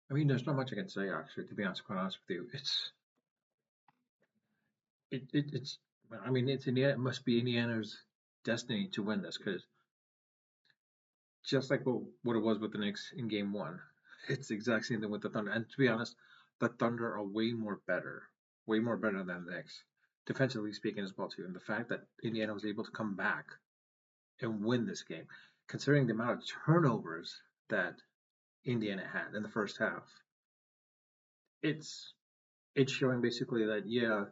I mean, there's not much I can say actually. To be honest, quite honest with you, it's. I mean, it's Indiana. It must be Indiana's destiny to win this because just like what it was with the Knicks in Game One, it's the exact same thing with the Thunder. And to be honest, the Thunder are way more better than the Knicks, defensively speaking as well too. And the fact that Indiana was able to come back and win this game, considering the amount of turnovers that Indiana had in the first half, it's it's showing basically that yeah,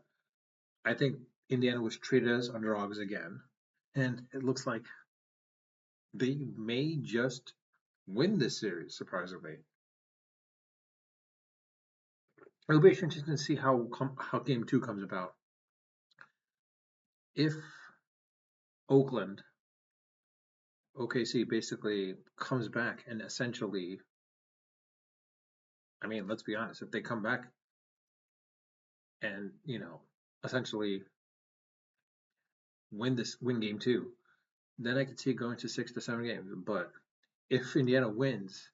I think Indiana was treated as underdogs again, and it looks like they may just win this series. Surprisingly, it'll be interesting to see how Game Two comes about. If Oakland, OKC, basically comes back and essentially, I mean, let's be honest, if they come back and essentially win Game Two, then I could see it going to 6 to 7 games. But if Indiana wins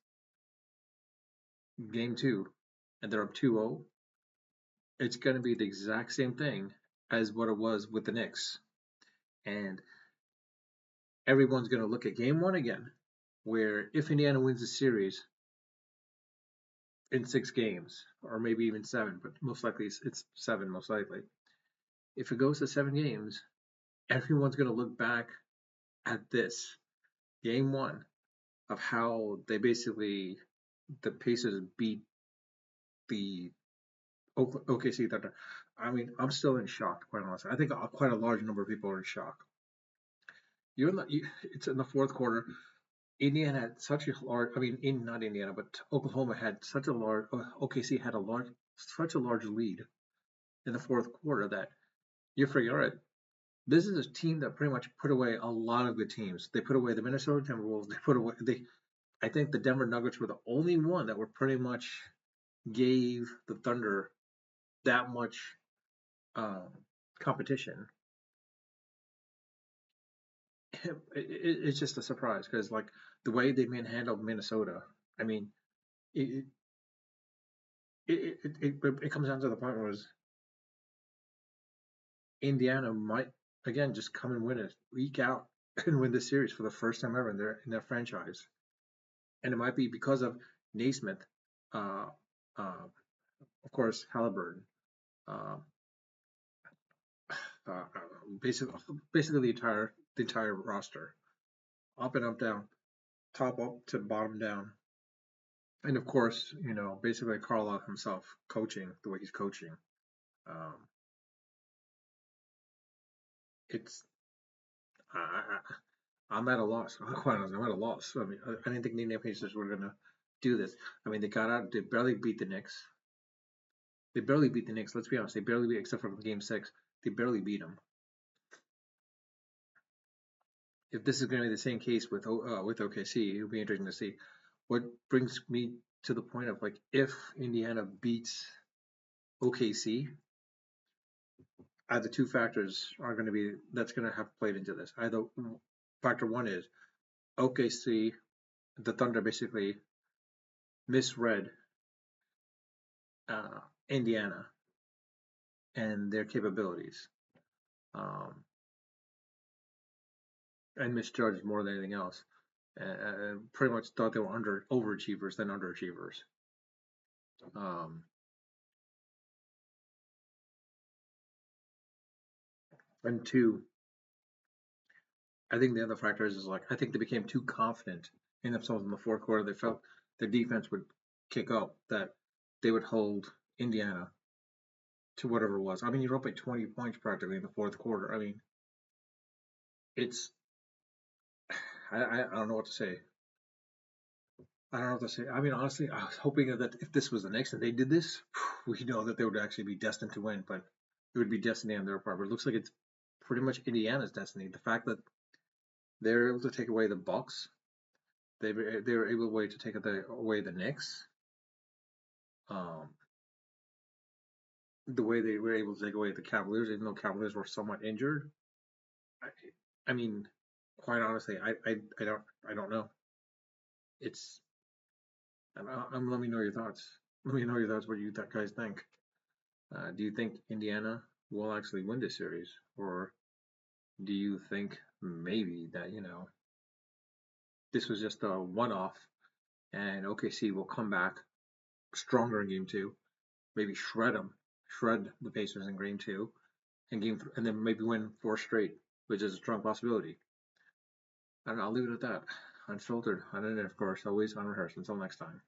Game Two and they're up 2-0, it's going to be the exact same thing as what it was with the Knicks. And everyone's going to look at Game One again, where if Indiana wins the series in 6 games, or maybe even seven, but most likely it's seven, most likely. If it goes to 7 games, everyone's going to look back at this Game One of how they basically, the Pacers beat the OKC Thunder. I mean, I'm still in shock, quite honestly. I think quite a large number of people are in shock. It's in the fourth quarter. Indiana had such a large. I mean, not Indiana, but Oklahoma had such a large. OKC had such a large lead in the fourth quarter that you figure, all right, this is a team that pretty much put away a lot of good teams. They put away the Minnesota Timberwolves. They put away. I think the Denver Nuggets were the only one that were pretty much gave the Thunder that much um, competition. It's just a surprise because like the way they handled Minnesota. I mean, it it comes down to the point where Indiana might again just come and win it, week out and win the series for the first time ever in their franchise, and it might be because of Naismith, uh, uh, of course Halliburton, uh, uh, basically the entire roster, up and up down, top up to bottom down, and of course basically Carlisle himself coaching the way he's coaching. Um, it's I'm at a loss. Quite honestly, I'm at a loss. I mean, I didn't think the Indiana Pacers were gonna do this. I mean, they got out. They barely beat the Knicks. They barely beat the Knicks. Let's be honest. They barely beat, except for Game Six. They barely beat them. If this is going to be the same case with OKC, it'll be interesting to see. What brings me to the point of like, if Indiana beats OKC, the two factors are going to be that's going to have played into this. Either factor one is OKC, the Thunder basically misread Indiana and their capabilities, um, and misjudged more than anything else, and pretty much thought they were overachievers than underachievers. Um, and two, I think the other factor is like I think they became too confident in themselves in the fourth quarter. They felt their defense would kick up, that they would hold Indiana to whatever it was. I mean, you're up by 20 points practically in the fourth quarter. I mean, it's I don't know what to say. I don't know what to say. I mean, honestly, I was hoping that if this was the Knicks and they did this, we know that they would actually be destined to win, but it would be destiny on their part. But it looks like it's pretty much Indiana's destiny. The fact that they're able to take away the Bucks, they were able to take away the Knicks, um, the way they were able to take away the Cavaliers, even though Cavaliers were somewhat injured. I, I mean, quite honestly, I don't know. It's Let me know your thoughts. Let me know your thoughts. What you guys think? Do you think Indiana will actually win this series, or do you think maybe that this was just a one-off, and OKC will come back stronger in Game Two, maybe shred the Pacers in Game Two, and and then maybe win four straight, which is a strong possibility. And I'll leave it at that. Unfiltered, unedited, of course, always unrehearsed. Until next time.